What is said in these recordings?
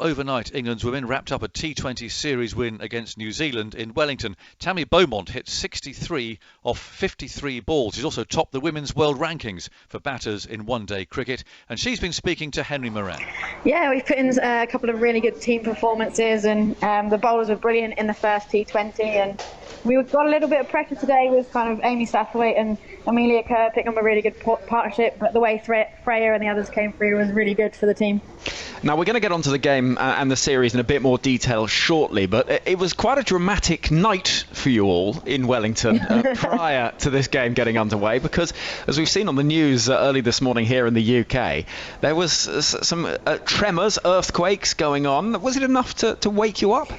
overnight, England's women wrapped up a T20 series win against New Zealand in Wellington. Tammy Beaumont hit 63 off 53 balls. She's also topped the women's world rankings for batters in one-day cricket, and she's been speaking to Henry Moran. Yeah, we've put in a couple of really good team performances, and the bowlers were brilliant in the first T20, and we got a little bit of pressure today with kind of Amy Satterthwaite and Amelia Kerr picking up a really good partnership, but the way Freya and the others came through was really good for the team. Now, we're going to get onto the game and the series in a bit more detail shortly, but it was quite a dramatic night for you all in Wellington prior to this game getting underway, because as we've seen on the news early this morning here in the UK, there was some tremors, earthquakes going on. Was it enough to wake you up?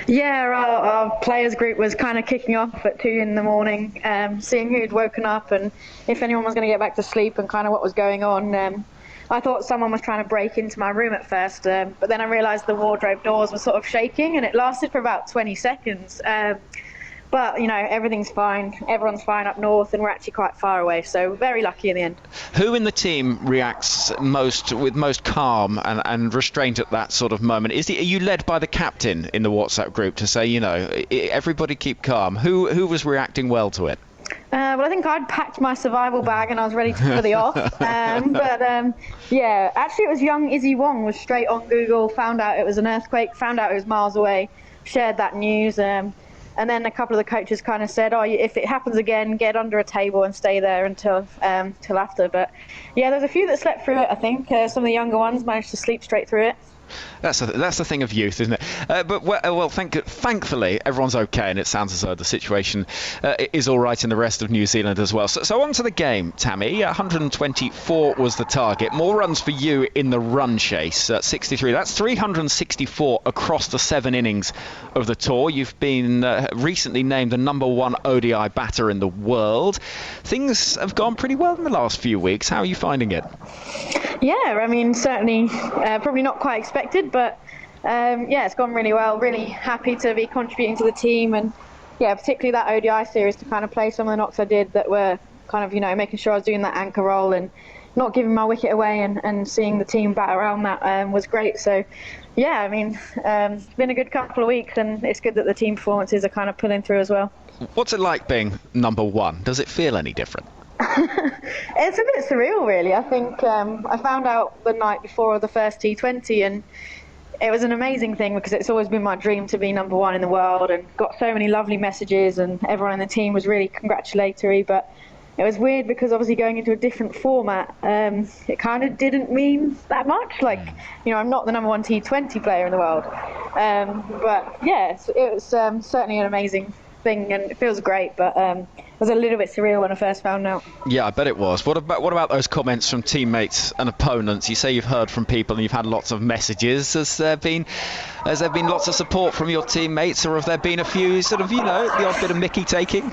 Yeah, our players group was kind of kicking off at 2 in the morning, seeing who'd woken up and if anyone was going to get back to sleep and kind of what was going on. I thought someone was trying to break into my room at first, but then I realised the wardrobe doors were sort of shaking, and it lasted for about 20 seconds. But, you know, everything's fine. Everyone's fine up north, and we're actually quite far away, so very lucky in the end. Who in the team reacts with most calm and restraint at that sort of moment? Are you led by the captain in the WhatsApp group to say, you know, everybody keep calm? Who was reacting well to it? Well, I think I'd packed my survival bag and I was ready for the off. Yeah, actually it was young Izzy Wong was straight on Google, found out it was an earthquake, found out it was miles away, shared that news. And then a couple of the coaches kind of said, if it happens again, get under a table and stay there until after. But yeah, there's a few that slept through it, I think. Some of the younger ones managed to sleep straight through it. That's the thing of youth, isn't it? Thankfully, everyone's okay, and it sounds as though the situation is all right in the rest of New Zealand as well. So on to the game, Tammy. 124 was the target. More runs for you in the run chase, 63. That's 364 across the 7 innings of the tour. You've been recently named the #1 ODI batter in the world. Things have gone pretty well in the last few weeks. How are you finding it? Yeah, I mean, certainly probably not quite expected, but yeah, it's gone really well. Really happy to be contributing to the team, and yeah, particularly that ODI series, to kind of play some of the knocks I did that were kind of, you know, making sure I was doing that anchor role and not giving my wicket away, and seeing the team bat around that was great. So yeah, I mean, it's been a good couple of weeks, and it's good that the team performances are kind of pulling through as well. What's it like being #1? Does it feel any different? It's a bit surreal, really. I think I found out the night before the first T20, and it was an amazing thing because it's always been my dream to be #1 in the world, and got so many lovely messages, and everyone in the team was really congratulatory. But it was weird because obviously going into a different format, it kind of didn't mean that much. Like, you know, I'm not the #1 T20 player in the world. But yeah, it was certainly an amazing thing, and it feels great, but it was a little bit surreal when I first found out. Yeah, I bet it was. What about those comments from teammates and opponents? You say you've heard from people and you've had lots of messages. Has there been lots of support from your teammates, or have there been a few sort of, you know, the odd bit of Mickey taking?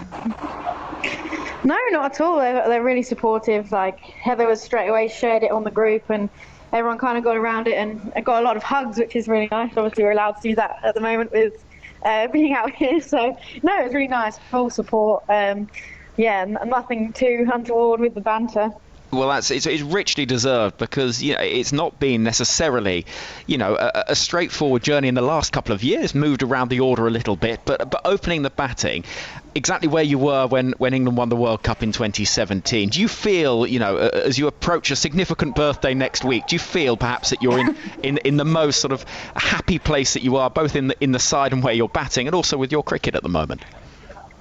No, not at all. They're really supportive. Like, Heather was straight away shared it on the group, and everyone kind of got around it, and I got a lot of hugs, which is really nice. Obviously we're allowed to do that at the moment with being out here, so no, it was really nice, full support. Yeah, nothing too untoward with the banter. Well, it's richly deserved, because, you know, it's not been necessarily, you know, a straightforward journey in the last couple of years. Moved around the order a little bit, but opening the batting, exactly where you were when England won the World Cup in 2017. Do you feel, you know, as you approach a significant birthday next week, do you feel perhaps that you're in the most sort of happy place that you are, both in the side and where you're batting, and also with your cricket at the moment?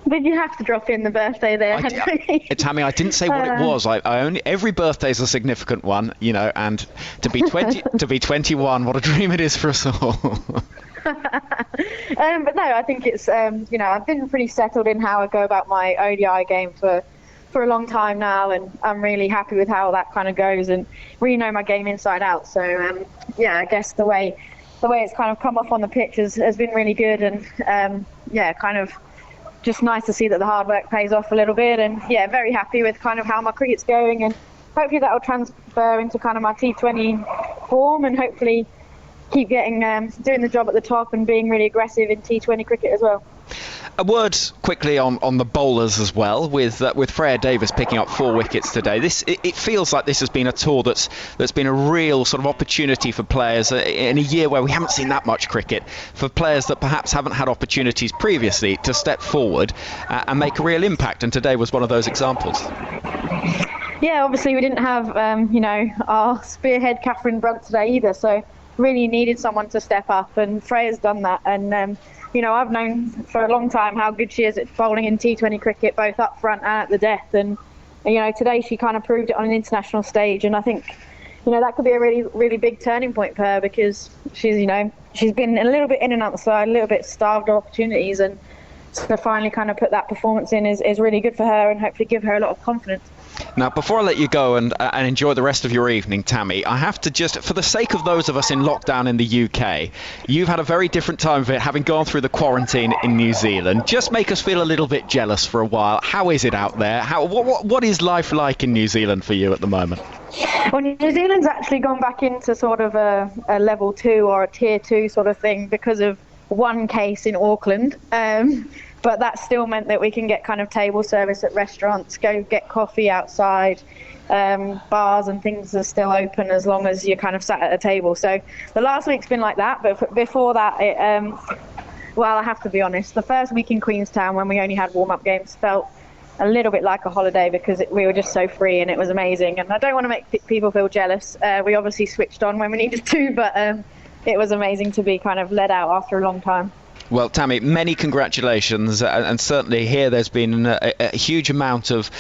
Did you have to drop in the birthday there, Henry? Tammy, I didn't say what it was. Every birthday is a significant one, you know, and to be 21, what a dream it is for us all. But no, I think it's you know, I've been pretty settled in how I go about my ODI game for a long time now, and I'm really happy with how that kind of goes, and really know my game inside out. So yeah, I guess the way it's kind of come off on the pitch has been really good, and yeah, kind of just nice to see that the hard work pays off a little bit, and yeah, very happy with kind of how my cricket's going, and hopefully that will transfer into kind of my T20 form, and hopefully keep getting doing the job at the top and being really aggressive in T20 cricket as well. A word quickly on the bowlers as well, with Freya Davis picking up 4 wickets today. It feels like this has been a tour that's been a real sort of opportunity for players in a year where we haven't seen that much cricket, for players that perhaps haven't had opportunities previously to step forward and make a real impact. And today was one of those examples. Yeah, obviously we didn't have our spearhead Catherine Brunt today either, so really needed someone to step up, and Freya's done that. And I've known for a long time how good she is at bowling in T20 cricket, both up front and at the death. And today she kind of proved it on an international stage, and I think that could be a really, really big turning point for her, because she's been a little bit in and out the side, a little bit starved of opportunities, and to finally kind of put that performance in is really good for her, and hopefully give her a lot of confidence. Now, before I let you go and enjoy the rest of your evening, Tammy, I have to just, for the sake of those of us in lockdown in the UK, you've had a very different time of it, having gone through the quarantine in New Zealand. Just make us feel a little bit jealous for a while. How is it out there? What is life like in New Zealand for you at the moment? Well, New Zealand's actually gone back into sort of a level 2 or a tier 2 sort of thing because of one case in Auckland. But that still meant that we can get kind of table service at restaurants, go get coffee outside, bars and things are still open as long as you're kind of sat at a table. So the last week's been like that, but before that, I have to be honest, the first week in Queenstown when we only had warm-up games felt a little bit like a holiday, because we were just so free and it was amazing. And I don't want to make people feel jealous. We obviously switched on when we needed to, but it was amazing to be kind of let out after a long time. Well, Tammy, many congratulations, and certainly here there's been a huge amount of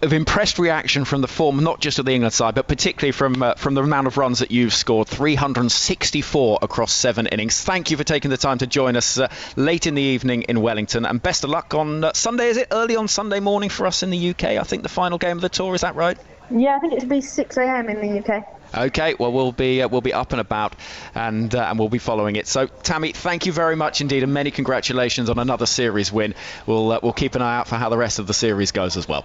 impressed reaction from the form, not just of the England side, but particularly from the amount of runs that you've scored, 364 across 7 innings. Thank you for taking the time to join us late in the evening in Wellington, and best of luck on Sunday. Is it early on Sunday morning for us in the UK? I think the final game of the tour, is that right? Yeah, I think it should be 6 a.m. in the UK. Okay, well we'll be up and about, and we'll be following it. So Tammy, thank you very much indeed, and many congratulations on another series win. We'll keep an eye out for how the rest of the series goes as well.